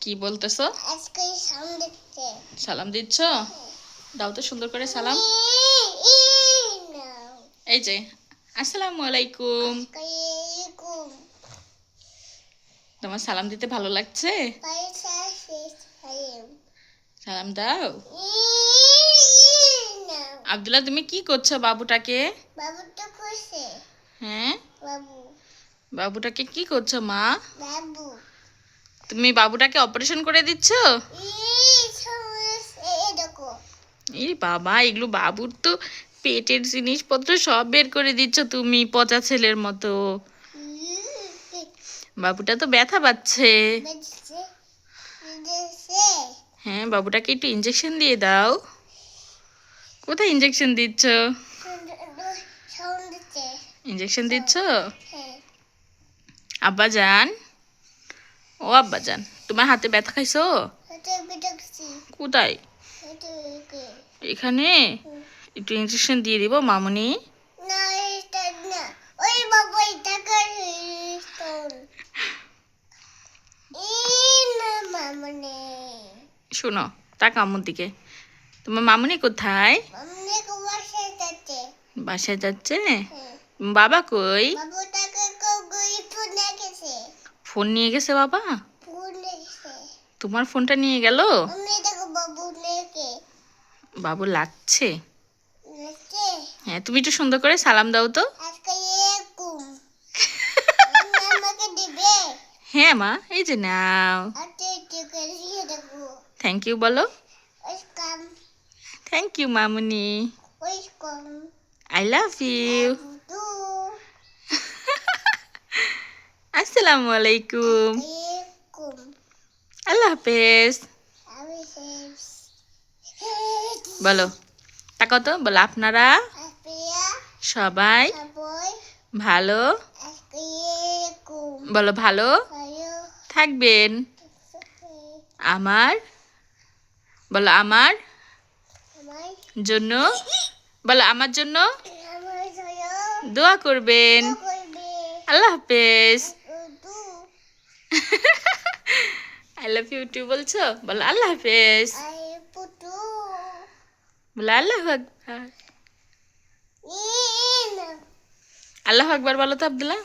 কি বলতেছো? আজকে সালাম দিচ্ছে। সালাম দিচ্ছ? দাও তো সুন্দর করে সালাম। এই যে আসসালামু আলাইকুম। তোমার সালাম দিতে ভালো লাগছে? সালাম দাও। আব্দুল্লাহ তুমি কি করছো বাবুটাকে? বাবুটা খুশি। হ্যাঁ বাবু বাবুটাকে কি করছো মা? বাবু তুমি বাবুটাকে অপারেশন করে দিচ্ছ? দেখো এই বাবা, এগুলো বাবুর তো পেটের জিনিসপত্র সব বের করে দিচ্ছ তুমি, পচা ছেলের মতো। বাবুটা তো ব্যথা পাচ্ছে। হ্যাঁ, বাবুটাকে একটু ইঞ্জেকশন দিয়ে দাও। কোথায় ইঞ্জেকশন দিচ্ছ? ইঞ্জেকশন দিচ্ছ? আব্বা জান, ও আব্বা জান, তোমার হাতে ব্যথা খাইছো? কোথায়? এখানে একটু ইঞ্জেকশন দিয়ে দিব মামুনি। শোনো, তাকাও আমার দিকে। তোমার মামুনি কোথায়? বাসায় যাচ্ছে। বাবা কই? ফোন নিয়ে গেছে বাবা? তোমার ফোনটা নিয়ে গেল? বাবু লাগছে। হ্যাঁ, তুমি একটু সুন্দর করে সালাম দাও তো। হ্যাঁ মা, এই যে নাও। থ্যাংক ইউ বলো। থ্যাংক ইউ মামুনি। I love you. আসসালামু আলাইকুম। আল্লাহ হাফেজ। বলো, তাকাও তো, বলো আপনারা সবাই ভালো, বলো ভালো থাকবেন। আমার, বলো আমার জন্য, বলো আমার জন্য দোয়া করবেন। আল্লাহ হাফেজ। আই লাভ ইউ টু বলছো? বলো আল্লাহ হাফেজ। বলো আল্লাহ আকবার। আল্লাহ আকবার বলো তো আব্দুল্লাহ।